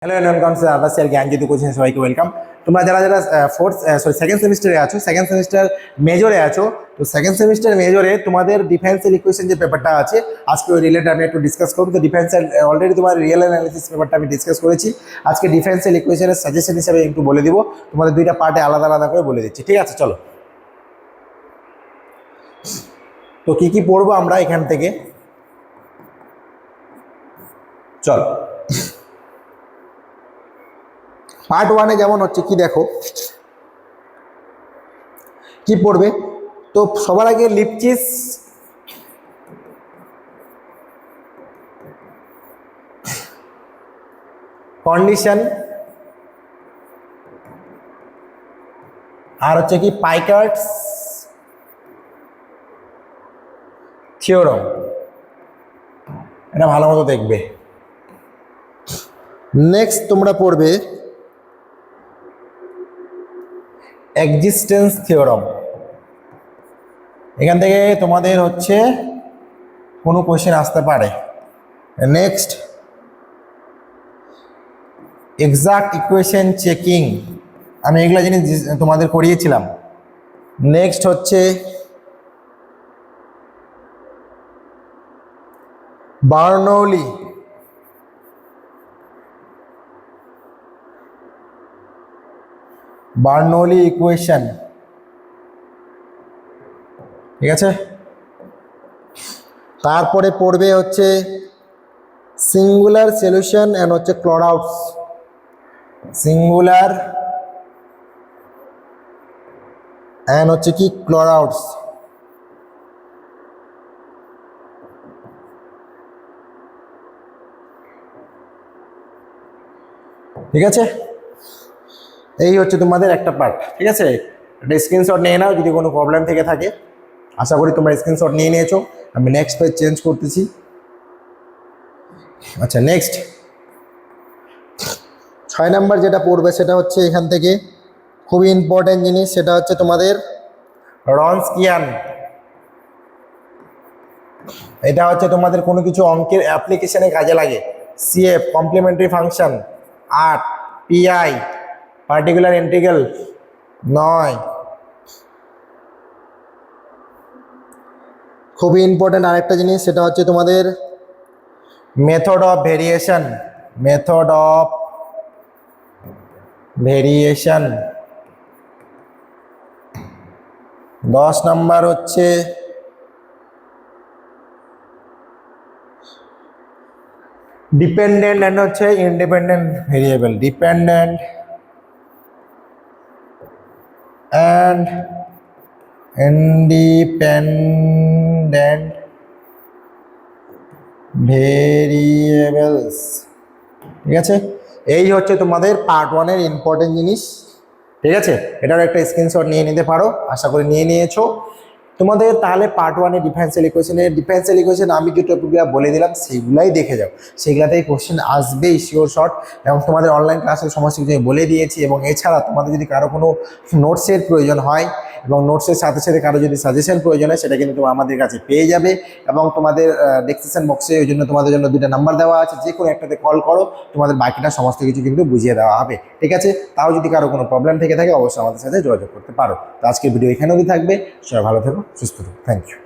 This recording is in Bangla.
হ্যালো এন্ড আবাসিয়াল জ্ঞানজ্যোতি কোচিং সবাইকে ওয়েলকাম। তোমরা যারা যারা সেকেন্ড সেমিস্টারে আছো, সেকেন্ড সেমিস্টার মেজরে আছো, তো সেকেন্ড সেমিস্টার মেজরে তোমাদের ডিফারেন্সিয়াল ইকুয়েশন যে পেপারটা আছে, আজকে ওই রিলেটেড আমি একটু ডিসকাস করবো। তো ডিফারেন্সিয়াল অলরেডি তোমার রিয়েল অ্যানালিসিস পেপারটা আমি ডিসকাস করেছি। আজকে ডিফারেন্সিয়াল ইকুয়েশনের সাজেশন হিসাবে একটু বলে দিব, তোমাদের দুইটা পার্টে আলাদা আলাদা করে বলে দিচ্ছি। ঠিক আছে, চলো। তো কি কি পড়বো আমরা এখান থেকে, চলো। পার্ট ওয়ানে যেমন হচ্ছে কি দেখো কি পড়বে। তো সবার আগে লিপচিস কন্ডিশন আর হচ্ছে কি পাইকার্টস থিওরাম, এটা ভালো মতো দেখবে। নেক্সট তোমরা পড়বে এক্সিস্টেন্স থিওরাম। এখান থেকে তোমাদের হচ্ছে কোনো কোয়েশ্চেন আসতে পারে। নেক্সট এক্সাক্ট ইকুয়েশন চেকিং, আমি এগুলো জিনিস তোমাদের করিয়েছিলাম। নেক্সট হচ্ছে বার্নৌলি ইকুয়েশন, ঠিক আছে। তারপরে পড়বে হচ্ছে সিঙ্গুলার সলিউশন অ্যান্ড হচ্ছে ক্লডআউটস, সিঙ্গুলার অ্যান্ড হচ্ছে কি ক্লডআউটস, ঠিক আছে। এই হচ্ছে তোমাদের একটা পার্ট, ঠিক আছে। একটা স্ক্রিনশট নিয়ে নাও যদি কোনো প্রবলেম থেকে থাকে। আশা করি তোমরা স্ক্রিনশট নিয়ে নিয়েছো। আমি নেক্সট পেজ চেঞ্জ করতেছি। আচ্ছা, নেক্সট 6 নাম্বার যেটা পড়বে সেটা হচ্ছে এখান থেকে খুবই ইম্পর্টেন্ট জিনিস, সেটা হচ্ছে তোমাদের রনস্কিয়ান। এটা হচ্ছে তোমাদের কোনো কিছু অঙ্কের অ্যাপ্লিকেশনে কাজে লাগে। CF complimentary function 8, PI particular integral 9। খুবই ইম্পর্টেন্ট আরেকটা জিনিস, সেটা হচ্ছে তোমাদের মেথড অফ ভেরিয়েশন, 10 নাম্বার হচ্ছে ডিপেন্ডেন্ট অ্যান্ড হচ্ছে independent variable, dependent and independent variables, ঠিক আছে। এই হচ্ছে তোমাদের পার্ট ওয়ানের ইম্পর্টেন্ট জিনিস, ঠিক আছে। এটার একটা স্ক্রিনশট নিয়ে নিতে পারো, আশা করি নিয়ে নিয়েছো। তোমাদের তাহলে পার্ট ওয়ানে ডিফারেন্সিয়াল ইকুয়েশন আমি যে টপিকগুলো বলে দিলাম সেইগুলাই দেখে যাও, সেগুলাতেই কোশ্চেন আসবেই শিওর শর্ট। এবং তোমাদের অনলাইন ক্লাসের সমস্ত কিছু আমি বলে দিয়েছি। এবং এছাড়া তোমাদের যদি কারো কোনো নোটসের প্রয়োজন হয় এবং নোটসের সাথে সাথে কারো যদি সাজেশন প্রয়োজন হয়, সেটা কিন্তু তোমরা আমাদের কাছে পেয়ে যাবে। এবং তোমাদের ডেসক্রিপশন বক্সে ওই জন্য তোমাদের জন্য 2টা নাম্বার দেওয়া আছে, যে কোনো একটাতে কল করো, তোমাদের বাকিটা সমস্ত কিছু কিন্তু বুঝিয়ে দেওয়া হবে, ঠিক আছে। তাও যদি কারো কোনো প্রবলেম থেকে থাকে অবশ্যই আমাদের সাথে যোগাযোগ করতে পারো। তো আজকের ভিডিও এখানে অবধি থাকবে। সবাই ভালো থেকো, সুস্থ থেকো, থ্যাংক ইউ।